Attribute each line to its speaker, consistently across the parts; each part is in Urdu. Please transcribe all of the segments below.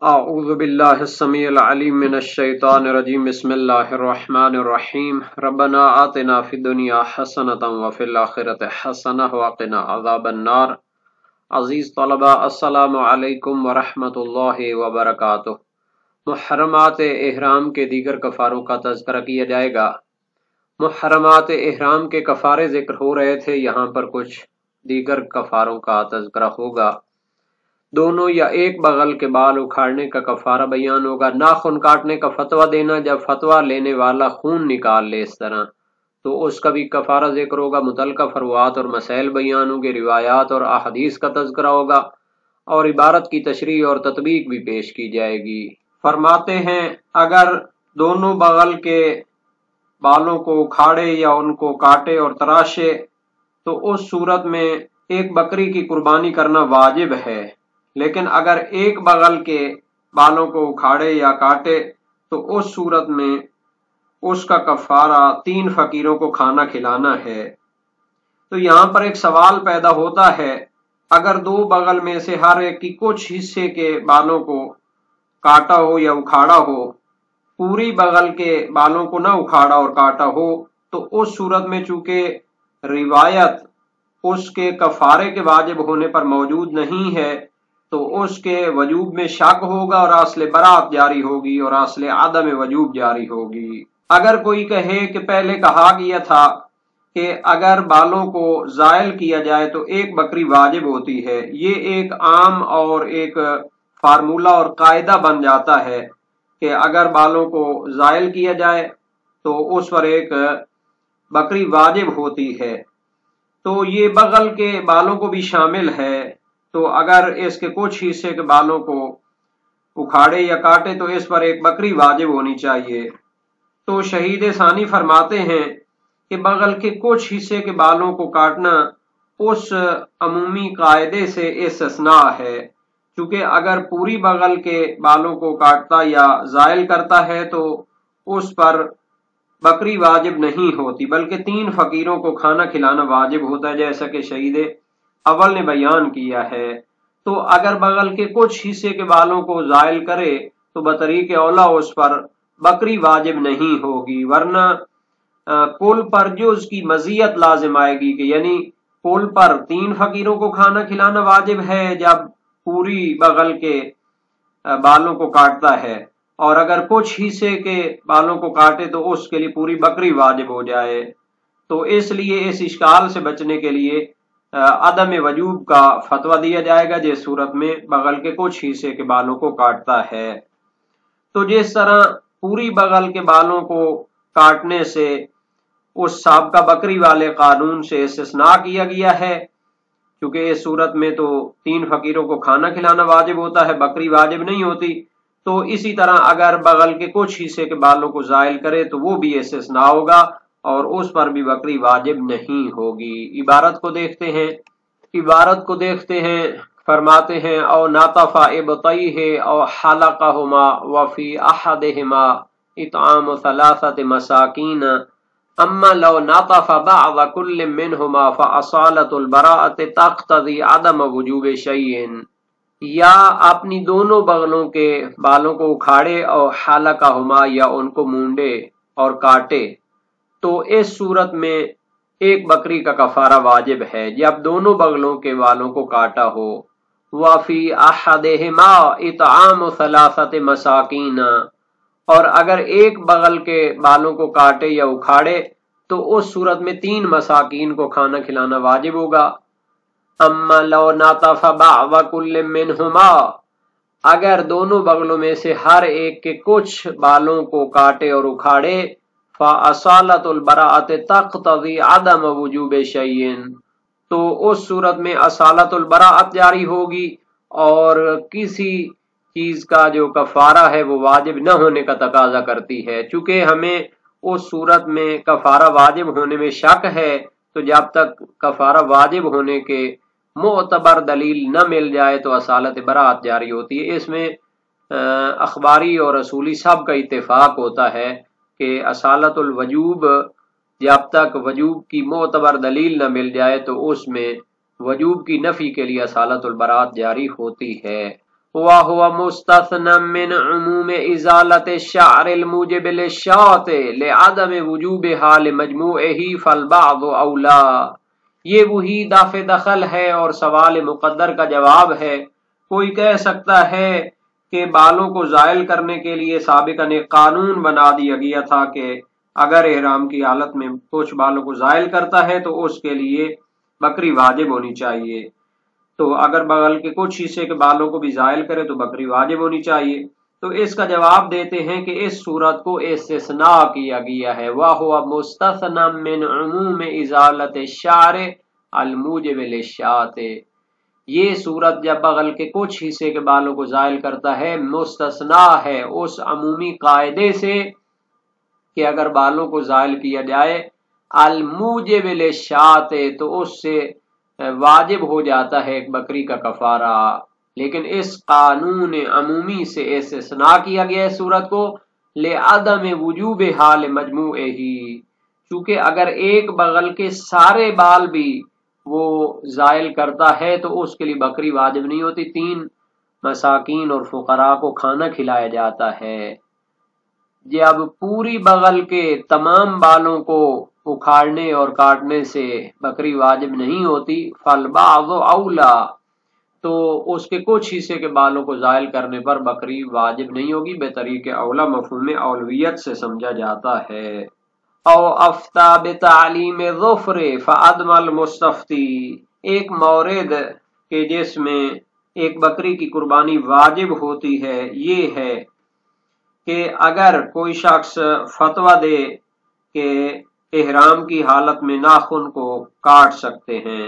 Speaker 1: اعوذ باللہ السمیع العلیم من الشیطان الرجیم بسم اللہ الرحمن الرحیم ربنا آتنا فی الدنیا حسنۃ وفی الآخرۃ حسنۃ وقنا عذاب النار۔ عزیز طلبہ، السلام علیکم ورحمۃ اللہ وبرکاتہ۔ محرمات احرام کے دیگر کفاروں کا تذکرہ کیا جائے گا۔ محرمات احرام کے کفارے ذکر ہو رہے تھے، یہاں پر کچھ دیگر کفاروں کا تذکرہ ہوگا۔ دونوں یا ایک بغل کے بال اکھاڑنے کا کفارہ بیان ہوگا۔ ناخن کاٹنے کا فتویٰ دینا، جب فتویٰ لینے والا خون نکال لے اس طرح تو اس کا بھی کفارہ ذکر ہوگا۔ متعلقہ فروعات اور مسائل بیان ہوں گے، روایات اور احادیث کا تذکرہ ہوگا، اور عبارت کی تشریح اور تطبیق بھی پیش کی جائے گی۔ فرماتے ہیں اگر دونوں بغل کے بالوں کو اکھاڑے یا ان کو کاٹے اور تراشے تو اس صورت میں ایک بکری کی قربانی کرنا واجب ہے، لیکن اگر ایک بغل کے بالوں کو اکھاڑے یا کاٹے تو اس صورت میں اس کا کفارہ 3 فقیروں کو کھانا کھلانا ہے۔ تو یہاں پر ایک سوال پیدا ہوتا ہے، اگر 2 بغل میں سے ہر ایک کی کچھ حصے کے بالوں کو کاٹا ہو یا اکھاڑا ہو، پوری بغل کے بالوں کو نہ اکھاڑا اور کاٹا ہو، تو اس صورت میں چونکہ روایت اس کے کفارے کے واجب ہونے پر موجود نہیں ہے تو اس کے وجوب میں شک ہوگا اور اصل برات جاری ہوگی اور اصل عدم وجوب جاری ہوگی۔ اگر کوئی کہے کہ پہلے کہا گیا تھا کہ اگر بالوں کو زائل کیا جائے تو ایک بکری واجب ہوتی ہے، یہ ایک عام اور ایک فارمولہ اور قاعدہ بن جاتا ہے کہ اگر بالوں کو زائل کیا جائے تو اس پر ایک بکری واجب ہوتی ہے، تو یہ بغل کے بالوں کو بھی شامل ہے۔ تو اگر اس کے کچھ حصے کے بالوں کو اکھاڑے یا کاٹے تو اس پر ایک بکری واجب ہونی چاہیے۔ تو شہید ثانی فرماتے ہیں کہ بغل کے کچھ حصے کے بالوں کو کاٹنا اس عمومی قاعدے سے استثناء ہے، چونکہ اگر پوری بغل کے بالوں کو کاٹتا یا زائل کرتا ہے تو اس پر بکری واجب نہیں ہوتی، بلکہ 3 فقیروں کو کھانا کھلانا واجب ہوتا ہے، جیسا کہ شہید اول نے بیان کیا ہے۔ تو اگر بغل کے کچھ حصے کے بالوں کو زائل کرے تو بطریق اولا اس پر بکری واجب نہیں ہوگی، ورنہ کل پر جو اس کی مزیت لازم آئے گی کہ یعنی کل پر 3 فقیروں کو کھانا کھلانا واجب ہے جب پوری بغل کے بالوں کو کاٹتا ہے، اور اگر کچھ حصے کے بالوں کو کاٹے تو اس کے لیے پوری بکری واجب ہو جائے۔ تو اس لیے اس اشکال سے بچنے کے لیے عدم وجوب کا فتویٰ دیا جائے گا جس صورت میں بغل کے کچھ حصے کے بالوں کو کاٹتا ہے۔ تو جس طرح پوری بغل کے بالوں کو کاٹنے سے اس سابقہ بکری والے قانون سے استثناء کیا گیا ہے، کیونکہ اس صورت میں تو 3 فقیروں کو کھانا کھلانا واجب ہوتا ہے، بکری واجب نہیں ہوتی، تو اسی طرح اگر بغل کے کچھ حصے کے بالوں کو زائل کرے تو وہ بھی استثناء ہوگا اور اس پر بھی بکری واجب نہیں ہوگی۔ عبارت کو دیکھتے ہیں، فرماتے ہیں او ناطف ابطیہ او حلقہما وفی احدہما اطعام 3 مساکین اما لو ناطف بعض کل منہما فاصالۃ البراءۃ تقتضی عدم وجوب شیء، یا اپنی دونوں بغلوں کے بالوں کو اکھاڑے اور حلقہما یا ان کو مونڈے اور کاٹے تو اس صورت میں ایک بکری کا کفارہ واجب ہے جب دونوں بغلوں کے بالوں کو کاٹا ہو۔ وفی احدہما اطعام 3 مساکین، اور اگر ایک بغل کے بالوں کو کاٹے یا اکھاڑے تو اس صورت میں 3 مساکین کو کھانا کھلانا واجب ہوگا۔ اما لو ناطف بعض کل منہما، اگر دونوں بغلوں میں سے ہر ایک کے کچھ بالوں کو کاٹے اور اکھاڑے فاصالۃ البراءۃ تقتضی عدم وجوب شیء، تو اس صورت میں اصالت البراءت جاری ہوگی اور کسی چیز کا جو کفارہ ہے وہ واجب نہ ہونے کا تقاضا کرتی ہے۔ چونکہ ہمیں اس صورت میں کفارہ واجب ہونے میں شک ہے تو جب تک کفارہ واجب ہونے کے معتبر دلیل نہ مل جائے تو اصالت براءت جاری ہوتی ہے۔ اس میں اخباری اور اصولی سب کا اتفاق ہوتا ہے کہ اصالت الوجوب جب تک وجوب کی معتبر دلیل نہ مل جائے تو اس میں وجوب کی نفی کے لیے اصالت البراءت جاری ہوتی ہے۔ وَهُوَ مُسْتَثْنًى مِّنْ عُمُومِ إِزَالَةِ الشَّعْرِ الْمُوجِبِ لِلشَّاطِ لِعَدَمِ وُجُوبِهَا لِمَجْمُوعِهِ فَالْبَعْضُ أَوْلَى۔ یہ وہی دافع دخل ہے اور سوال مقدر کا جواب ہے۔ کوئی کہہ سکتا ہے کہ بالوں کو زائل کرنے کے لیے سابقاً ایک قانون بنا دیا گیا تھا کہ اگر احرام کی حالت میں کچھ بالوں کو زائل کرتا ہے تو اس کے لیے بکری واجب ہونی چاہیے، تو اگر بغل کے کچھ حصے کے بالوں کو بھی زائل کرے تو بکری واجب ہونی چاہیے۔ تو اس کا جواب دیتے ہیں کہ اس صورت کو استثناء کیا گیا ہے، وَهُوَ مُسْتَثْنًى مِّنْ عُمُومِ إِزَالَةِ الشَّعْرِ الْمُوجِبِ لِلشَّاطِ۔ یہ صورت جب بغل کے کچھ حصے کے بالوں کو زائل کرتا ہے مستثنیٰ ہے اس عمومی قاعدے سے کہ اگر بالوں کو زائل کیا جائے الموجب للشاۃ تو اس سے واجب ہو جاتا ہے ایک بکری کا کفارہ، لیکن اس قانون عمومی سے استثناء کیا گیا ہے صورت کو لعدم وجوب حال مجموعہ ہی، چونکہ اگر ایک بغل کے سارے بال بھی وہ زائل کرتا ہے تو اس کے لیے بکری واجب نہیں ہوتی، 3 مساکین اور فقراء کو کھانا کھلایا جاتا ہے۔ جب پوری بغل کے تمام بالوں کو اکھاڑنے اور کاٹنے سے بکری واجب نہیں ہوتی فالبعض اولا، تو اس کے کچھ حصے کے بالوں کو زائل کرنے پر بکری واجب نہیں ہوگی، بے طریق اولا مفہوم اولویت سے سمجھا جاتا ہے۔ او افتا بتعلیم ظفر فعدم المستفتی، ایک مورد کہ جس میں ایک بکری کی قربانی واجب ہوتی ہے یہ ہے کہ اگر کوئی شخص فتویٰ دے کہ احرام کی حالت میں ناخن کو کاٹ سکتے ہیں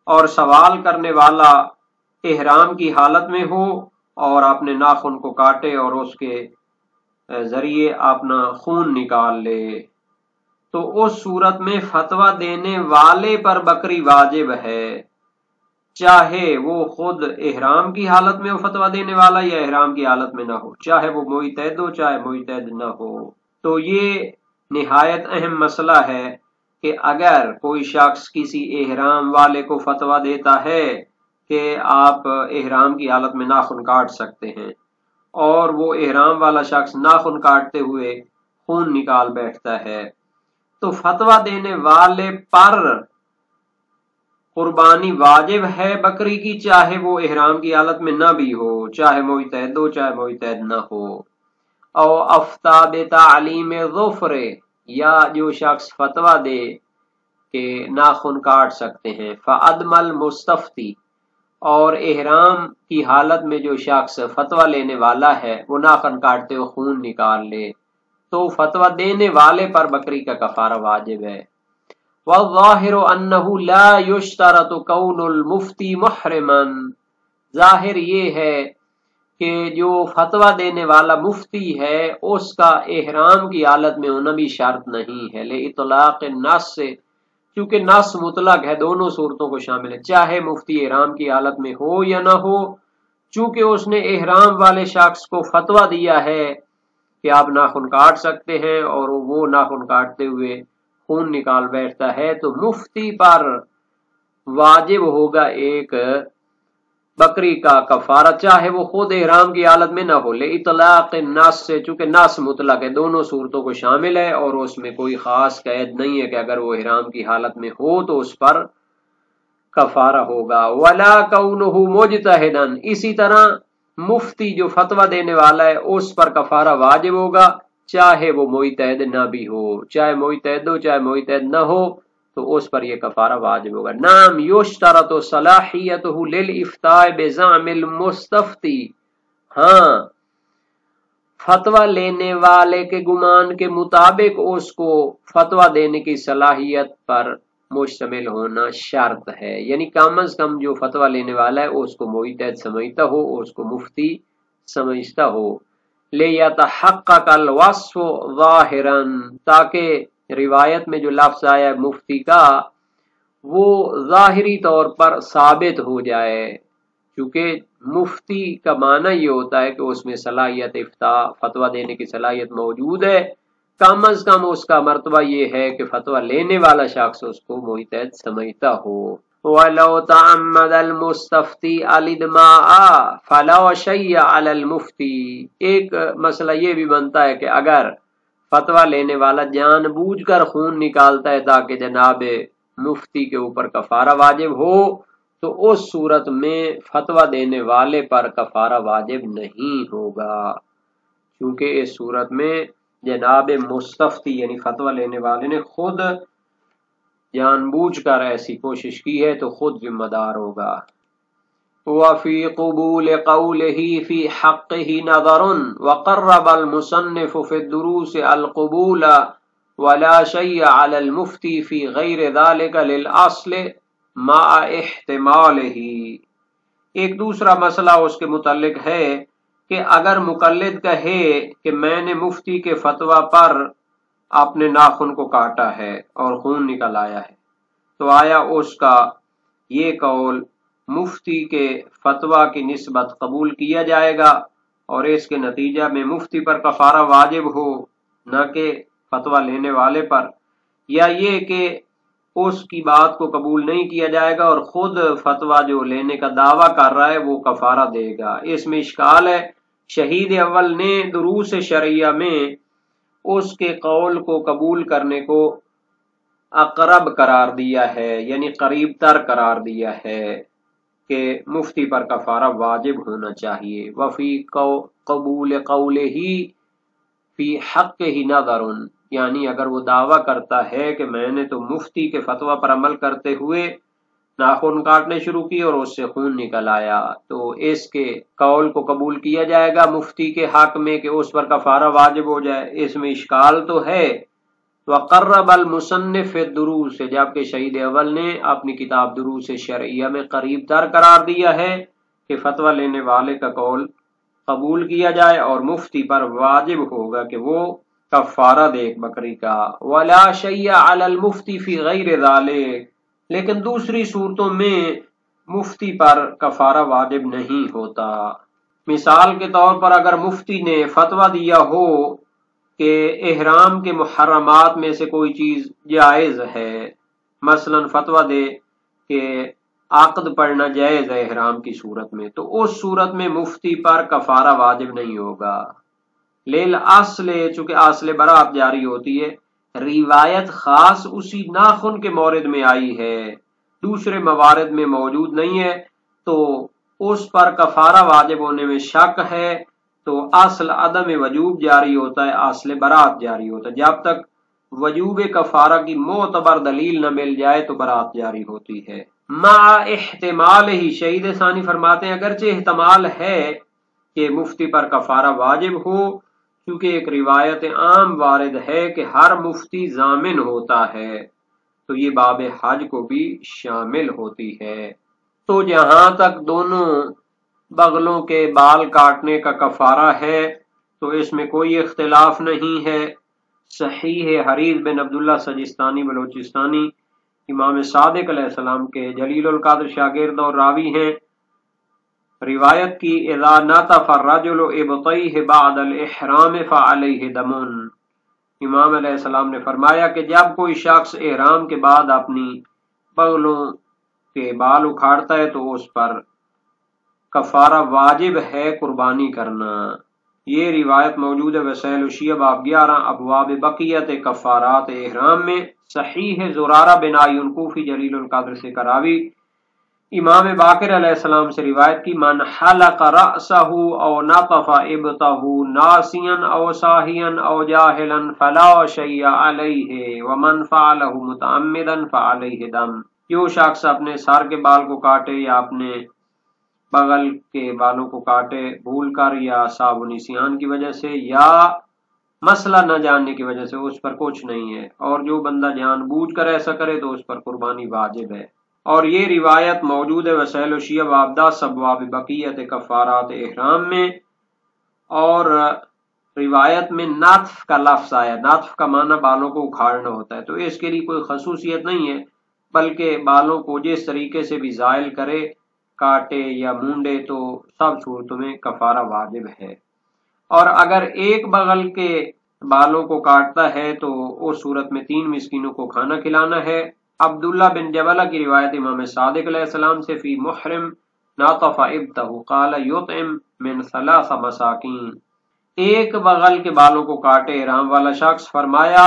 Speaker 1: اور سوال کرنے والا احرام کی حالت میں ہو اور اپنے ناخن کو کاٹے اور اس کے ذریعے اپنا خون نکال لے، تو اس صورت میں فتویٰ دینے والے پر بکری واجب ہے، چاہے وہ خود احرام کی حالت میں ہو فتویٰ دینے والا یا احرام کی حالت میں نہ ہو، چاہے وہ معتد ہو چاہے معتد نہ ہو۔ تو یہ نہایت اہم مسئلہ ہے کہ اگر کوئی شخص کسی احرام والے کو فتویٰ دیتا ہے کہ آپ احرام کی حالت میں ناخن کاٹ سکتے ہیں اور وہ احرام والا شخص ناخن کاٹتے ہوئے خون نکال بیٹھتا ہے، تو فتویٰ دینے والے پر قربانی واجب ہے بکری کی، چاہے وہ احرام کی حالت میں نہ بھی ہو، چاہے معتد ہو چاہے معتد نہ ہو۔ او افتا بتعلیم ظفر، یا جو شخص فتویٰ دے کہ ناخن کاٹ سکتے ہیں، فعدم المستفتی، اور احرام کی حالت میں جو شخص فتویٰ لینے والا ہے وہ ناخن کاٹتے ہوئے خون نکال لے، تو فتویٰ دینے والے پر بکری کا کفارہ واجب ہے۔ والظاہر انہ لا یشترط کون المفتی محرما، ظاہر یہ ہے کہ جو فتویٰ دینے والا مفتی ہے اس کا احرام کی حالت میں ہونا بھی شرط نہیں ہے، لإطلاق النص، کیونکہ نص مطلق ہے، دونوں صورتوں کو شامل ہے، چاہے مفتی احرام کی حالت میں ہو یا نہ ہو، چونکہ اس نے احرام والے شخص کو فتویٰ دیا ہے کہ آپ ناخن کاٹ سکتے ہیں اور وہ ناخن کاٹتے ہوئے خون نکال بیٹھتا ہے، تو مفتی پر واجب ہوگا ایک بکری کا کفارہ، چاہے وہ خود احرام کی حالت میں نہ ہو، لإطلاق النص سے، چونکہ نص مطلق ہے، دونوں صورتوں کو شامل ہے اور اس میں کوئی خاص قید نہیں ہے کہ اگر وہ احرام کی حالت میں ہو تو اس پر کفارہ ہوگا۔ ولا کونہ مجتہدا، اسی طرح مفتی جو فتویٰ دینے والا ہے اس پر کفارہ واجب ہوگا، چاہے وہ معتد نہ بھی ہو، چاہے معتد ہو چاہے معتد نہ ہو، تو اس پر یہ کفارہ واجب ہوگا۔ نام یشترط صلاحیتہ للافتاء بزعم المستفتی، ہاں فتویٰ لینے والے کے گمان کے مطابق اس کو فتویٰ دینے کی صلاحیت پر مشتمل ہونا شرط ہے، یعنی کم از کم جو فتویٰ لینے والا ہے اس کو معتد سمجھتا ہو، اس کو مفتی سمجھتا ہو، لیتحقق الوصف ظاہرا، تاکہ روایت میں جو لفظ آیا ہے مفتی کا وہ ظاہری طور پر ثابت ہو جائے، کیونکہ مفتی کا معنی یہ ہوتا ہے کہ اس میں صلاحیت افتاء فتویٰ دینے کی صلاحیت موجود ہے، کم از کم اس کا مرتبہ یہ ہے کہ فتویٰ لینے والا شخص اس کو معتد سمجھتا ہو۔ وَلَوْ تَعَمَّدَ الْمُسْتَفْتِي الْإِدْمَاءَ فَلَا شَيْءَ عَلَى الْمُفْتِي۔ ایک مسئلہ یہ بھی بنتا ہے کہ اگر فتویٰ لینے والا جان بوجھ کر خون نکالتا ہے تاکہ جناب مفتی کے اوپر کفارہ واجب ہو تو اس صورت میں فتویٰ دینے والے پر کفارہ واجب نہیں ہوگا، کیونکہ اس صورت میں جناب مستفتی یعنی فتویٰ لینے والے نے خود جان بوجھ کر ایسی کوشش کی ہے تو خود ذمہ دار ہوگا۔ وفی قبول قوله فی حقه نظر وقرب المصنف فی الدروس القبول ولا شیء علی المفتی فی غیر ذلك للأصل مع احتماله۔ ایک دوسرا مسئلہ اس کے متعلق ہے کہ اگر مقلد کہے کہ میں نے مفتی کے فتویٰ پر اپنے ناخن کو کاٹا ہے اور خون نکل آیا ہے تو آیا اس کا یہ قول مفتی کے فتویٰ کی نسبت قبول کیا جائے گا اور اس کے نتیجہ میں مفتی پر کفارہ واجب ہو نہ کہ فتویٰ لینے والے پر، یا یہ کہ اس کی بات کو قبول نہیں کیا جائے گا اور خود فتویٰ جو لینے کا دعویٰ کر رہا ہے وہ کفارہ دے گا؟ اس میں اشکال ہے۔ شہید اول نے دروس شرعیہ میں اس کے قول کو قبول کرنے کو اقرب قرار دیا ہے، یعنی قریب تر قرار دیا ہے کہ مفتی پر کفارہ واجب ہونا چاہیے۔ وفی قبول قولہ فی حقہ نظر، یعنی اگر وہ دعویٰ کرتا ہے کہ میں نے تو مفتی کے فتویٰ پر عمل کرتے ہوئے ناخن کاٹنے شروع کی اور اس سے خون نکل آیا تو اس کے قول کو قبول کیا جائے گا مفتی کے حق میں کہ اس پر کفارہ واجب ہو جائے۔ اس میں اشکال تو ہے۔ وقرب المصنف الدروس، جبکہ شہید اول نے اپنی کتاب دروس شرعیہ میں قریب تر قرار دیا ہے کہ فتویٰ لینے والے کا قول قبول کیا جائے اور مفتی پر واجب ہوگا کہ وہ کفارہ دے ایک بکری کا۔ ولا شیء علی المفتی فی غیر ذلک، لیکن دوسری صورتوں میں مفتی پر کفارہ واجب نہیں ہوتا۔ مثال کے طور پر اگر مفتی نے فتویٰ دیا ہو کہ احرام کے محرمات میں سے کوئی چیز جائز ہے، مثلا فتویٰ دے کہ عقد پڑھنا جائز ہے احرام کی صورت میں، تو اس صورت میں مفتی پر کفارہ واجب نہیں ہوگا۔ للأصل، چونکہ اصل برات جاری ہوتی ہے، روایت خاص اسی ناخن کے مورد میں آئی ہے، دوسرے موارد میں موجود نہیں ہے، تو اس پر کفارہ واجب ہونے میں شک ہے تو اصل عدم وجوب جاری ہوتا ہے، اصل برات جاری ہوتا ہے۔ جب تک وجوب کفارہ کی معتبر دلیل نہ مل جائے تو برات جاری ہوتی ہے۔ مع احتمال ہی، شہید ثانی فرماتے ہیں اگرچہ احتمال ہے کہ مفتی پر کفارہ واجب ہو، کیونکہ ایک روایت عام وارد ہے کہ ہر مفتی ضامن ہوتا ہے تو یہ باب حج کو بھی شامل ہوتی ہے۔ تو جہاں تک دونوں بغلوں کے بال کاٹنے کا کفارہ ہے تو اس میں کوئی اختلاف نہیں ہے۔ صحیح حریث بن عبداللہ سجستانی بلوچستانی امام صادق علیہ السلام کے جلیل القدر شاگرد اور راوی ہیں، روایت کی اذا نطف الرجل ابطیہ بعد الاحرام فعلیہ دم، امام علیہ السلام نے فرمایا کہ جب کوئی شخص احرام کے بعد اپنی بغلوں کے بال اکھاڑتا ہے تو اس پر کفارہ واجب ہے قربانی کرنا۔ یہ روایت موجود ہے وسائل الشیعہ باب 11 ابواب بقیت کفارات احرام میں۔ صحیح زرارہ بن عیون کوفی جلیل القدر سے کراوی امام باقر علیہ السلام سے روایت کی من حلق رأسہ او نطف ابطہ ناسیا او ساہیا او جاہلا فلا شیء علیہ ومن فعلہ متعمدا فعلیہ دم، جو شخص اپنے سر کے بال کو کاٹے یا اپنے بغل کے بالوں کو کاٹے بھول کر یا سہو و نسیان کی وجہ سے یا مسئلہ نہ جاننے کی وجہ سے، اس پر کچھ نہیں ہے، اور جو بندہ جان بوجھ کر ایسا کرے تو اس پر قربانی واجب ہے۔ اور یہ روایت موجود ہے وسائل الشیعہ باب 10 ابواب بقیت کفارات احرام میں، اور روایت میں نطف کا لفظ آیا، نطف کا معنی بالوں کو اکھاڑنا ہوتا ہے، تو اس کے لیے کوئی خصوصیت نہیں ہے، بلکہ بالوں کو جس طریقے سے بھی زائل کرے، کاٹے یا مونڈے، تو سب صورتوں میں کفارہ واجب ہے۔ اور اگر ایک بغل کے بالوں کو کاٹتا ہے تو اس صورت میں 3 مسکینوں کو کھانا کھلانا ہے، عبداللہ بن جبلہ کی روایت امام صادق علیہ السلام سے فی محرم ناطف ابتہ قال یطعم من 3 مساکین، ایک بغل کے بالوں کو کاٹے احرام والا شخص، فرمایا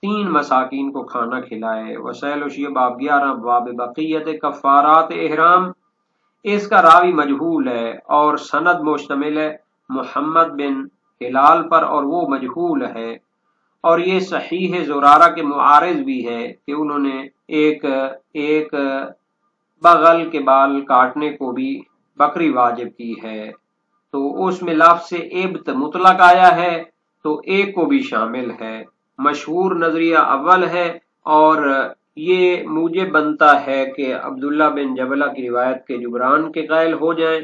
Speaker 1: 3 مساکین کو کھانا کھلائے۔ وسائل وشیہ باب 11 باب بقیت کفارات احرام، اس کا راوی مجہول ہے اور سند مشتمل ہے محمد بن ہلال پر اور وہ مجہول ہے، اور یہ صحیح زرارہ کے معارض بھی ہے کہ انہوں نے ایک بغل کے بال کاٹنے کو بھی بکری واجب کی ہے، تو اس میں لفظ سے ابت مطلق آیا ہے تو ایک کو بھی شامل ہے۔ مشہور نظریہ اول ہے، اور یہ موجب بنتا ہے کہ عبداللہ بن جبلہ کی روایت کے جبران کے قائل ہو جائیں،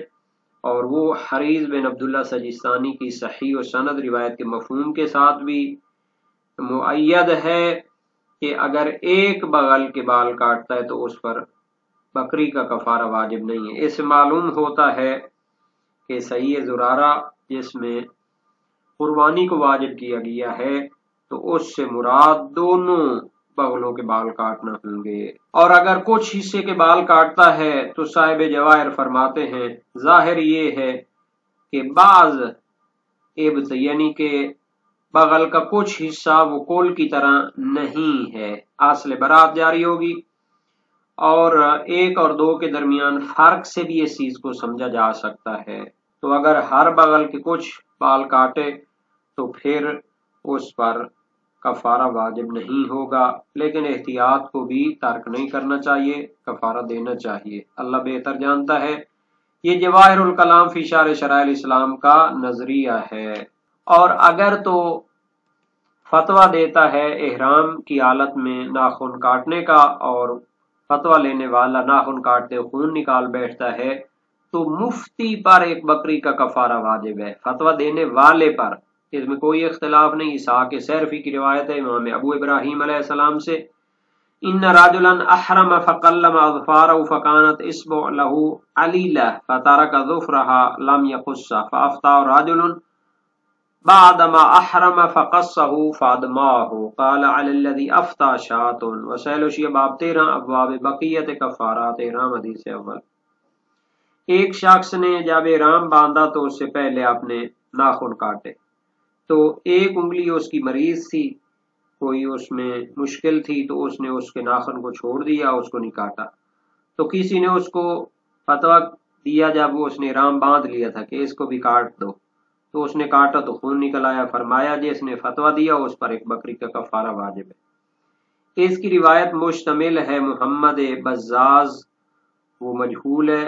Speaker 1: اور وہ حریز بن عبداللہ سجستانی کی صحیح و سند روایت کے مفہوم کے ساتھ بھی مؤید ہے کہ اگر ایک بغل کے بال کاٹتا ہے تو اس پر بکری کا کفارہ واجب نہیں ہے۔ اس سے معلوم ہوتا ہے کہ صحیح زرارہ جس میں قربانی کو واجب کیا گیا ہے تو اس سے مراد دونوں بغلوں کے بال کاٹنا ہوں گے، اور اگر کچھ حصے کے بال کاٹتا ہے تو صاحب جواہر فرماتے ہیں ظاہر یہ ہے کہ بعض ابت یعنی کہ بغل کا کچھ حصہ وہ کول کی طرح نہیں ہے، اصل برات جاری ہوگی، اور 1 اور 2 کے درمیان فرق سے بھی اس چیز کو سمجھا جا سکتا ہے۔ تو اگر ہر بغل کے کچھ بال کاٹے تو پھر اس پر کفارہ واجب نہیں ہوگا، لیکن احتیاط کو بھی ترک نہیں کرنا چاہیے، کفارہ دینا چاہیے، اللہ بہتر جانتا ہے۔ یہ جواہر الکلام فی شرح شرائع الاسلام کا نظریہ ہے۔ اور اگر تو فتویٰ دیتا ہے احرام کی حالت میں ناخن کاٹنے کا، اور فتویٰ لینے والا ناخن کاٹتے خون نکال بیٹھتا ہے، تو مفتی پر ایک بکری کا کفارہ واجب ہے، فتویٰ دینے والے پر، اس میں کوئی اختلاف نہیں۔ اسحاق سیرفی کی روایت ہے امام ابو ابراہیم علیہ السلام سے، ان رجلا احرم فقلم اظفاره فكانت اصبع له علیلہ فترک ظفرها لم يقص فافتى رجل بعدما احرم فقصه فادماه قال على الذي افتى شاة۔ وسائل وشیہ باب 13 ابواب بقیت کفارات احرام، حدیث اول۔ ایک شخص نے جب احرام باندھا تو اس سے پہلے اپنے ناخن کاٹے، تو ایک انگلی اس کی مریض تھی، کوئی اس میں مشکل تھی، تو اس نے اس کے ناخن کو چھوڑ دیا، اس کو نہیں کاٹا۔ تو کسی نے اس کو فتویٰ دیا جب وہ اس نے احرام باندھ لیا تھا کہ اس کو بھی کاٹ دو، تو اس نے کاٹا تو خون نکل آیا، فرمایا جس نے فتویٰ دیا اس پر ایک بکری کا کفارہ واجب ہے۔ اس کی روایت مشتمل ہے محمد بزاز، وہ مجہول ہے،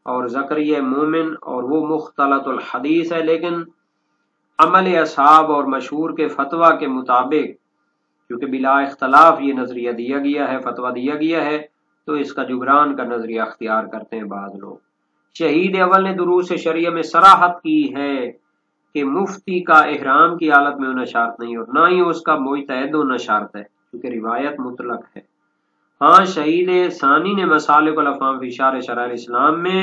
Speaker 1: اور زکریا مومن، اور وہ مختلط الحدیث ہے، لیکن عمل اصحاب اور مشہور کے فتویٰ کے مطابق کیونکہ بلا اختلاف یہ نظریہ دیا گیا ہے، فتویٰ دیا گیا ہے، تو اس کا جبران کا نظریہ اختیار کرتے ہیں بعض لوگ۔ شہید اول نے دروس شریعہ میں صراحت کی ہے کہ مفتی کا احرام کی حالت میں ہونا شرط نہیں، اور نہ ہی اس کا مجتہد ہونا شرط ہے، کیونکہ روایت مطلق ہے۔ ہاں شہید ثانی نے مسالک الافہام فی شرح شرائع الاسلام میں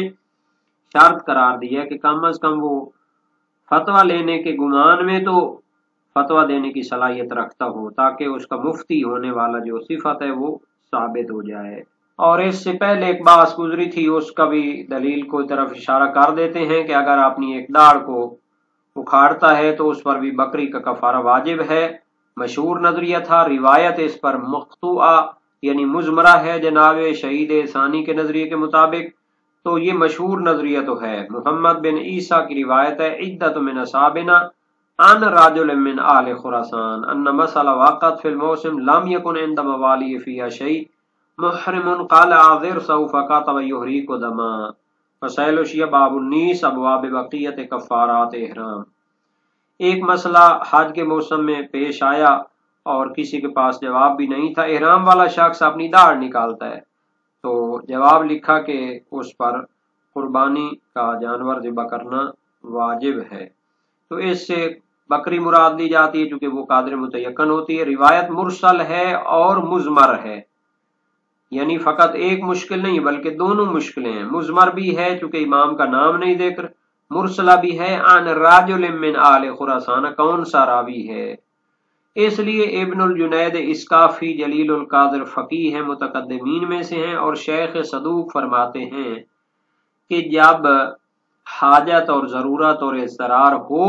Speaker 1: شرط قرار دیا ہے کہ کم از کم وہ فتویٰ لینے کے گمان میں تو فتویٰ دینے کی صلاحیت رکھتا ہو، تاکہ اس کا مفتی ہونے والا جو صفت ہے وہ ثابت ہو جائے۔ اور اس سے پہلے ایک بحث گزری تھی، اس کا بھی دلیل کو طرف اشارہ کر دیتے ہیں کہ اگر اپنی ایک داڑھ کو اکھاڑتا ہے تو اس پر بھی بکری کا کفارہ واجب ہے، مشہور نظریہ تھا۔ روایت اس پر مقطوعہ یعنی مضمرہ ہے جناب شہید ثانی کے نظریے کے مطابق، تو یہ مشہور نظریہ تو ہے۔ محمد بن عیسیٰ کی روایت ہے عدت من اصحابنا ان رجل من آل خراسان ان مسئلہ وقت فی الموسم لم یکن عند موالی فیہا شیء محرم قال عذر سوف کاتب یحریق دما۔ وسائل وشیہ باب 19 ابواب بقیت کفارات احرام۔ ایک مسئلہ حج کے موسم میں پیش آیا اور کسی کے پاس جواب بھی نہیں تھا، احرام والا شخص اپنی داڑھ نکالتا ہے، تو جواب لکھا کہ اس پر قربانی کا جانور ذبح کرنا واجب ہے، تو اس سے بکری مراد لی جاتی ہے چونکہ وہ قادر متیقن ہوتی ہے۔ روایت مرسل ہے اور مضمر ہے، یعنی فقط ایک مشکل نہیں بلکہ دونوں مشکلیں ہیں۔ مضمر بھی ہے چونکہ امام کا نام نہیں ذکر، مرسلہ بھی ہے عن رجل من آل خراسان، کون سا راوی ہے؟ اس لیے ابن الجنید اسکافی جلیل القادر فقیہ ہیں، متقدمین میں سے ہیں، اور شیخ صدوق فرماتے ہیں کہ جب حاجت اور ضرورت اور اضطرار ہو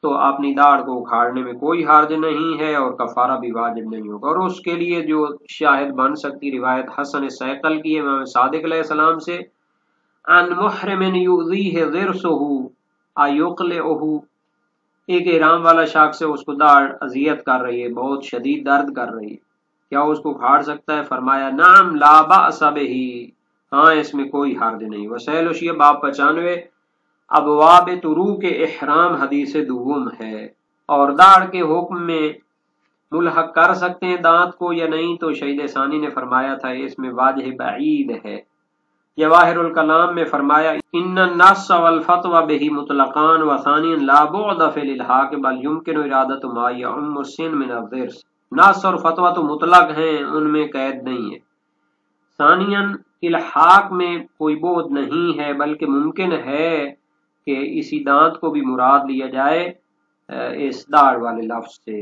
Speaker 1: تو اپنی داڑھ کو اکھاڑنے میں کوئی حرج نہیں ہے اور کفارہ بھی واجب نہیں ہوگا۔ اور اس کے لیے جو شاہد بن سکتی روایت حسن سیقل کی ہے امام صادق علیہ السلام سے، ان محرم یؤذیہ ضرسہ ایقلعہ، ایک احرام والا شخص ہے، اس کو داڑھ اذیت کر رہی ہے، بہت شدید درد کر رہی ہے، کیا اس کو اکھاڑ سکتا ہے؟ فرمایا نعم لا بأس بہ، ہاں اس میں کوئی حرج نہیں۔ وسائل وشیہ باب 95 ابواب طروق احرام حدیث دوم ہے۔ اور داڑھ کے حکم میں ملحق کر سکتے ہیں دانت کو یا نہیں، تو شہید ثانی نے فرمایا تھا اس میں واجہ بعید ہے۔ جواہر الکلام میں فرمایا ان النص والفتوى به مطلقان وثانيا لا بعد في الالحاق بل يمكن ارادۃ ما يعم السن من الضرس، نص اور فتویٰ تو مطلق ہیں، ان میں قید نہیں ہے۔ ثانیاً الحاق میں کوئی بعد نہیں ہے، بلکہ ممکن ہے کہ اسی دانت کو بھی مراد لیا جائے اس داڑھ والے لفظ سے۔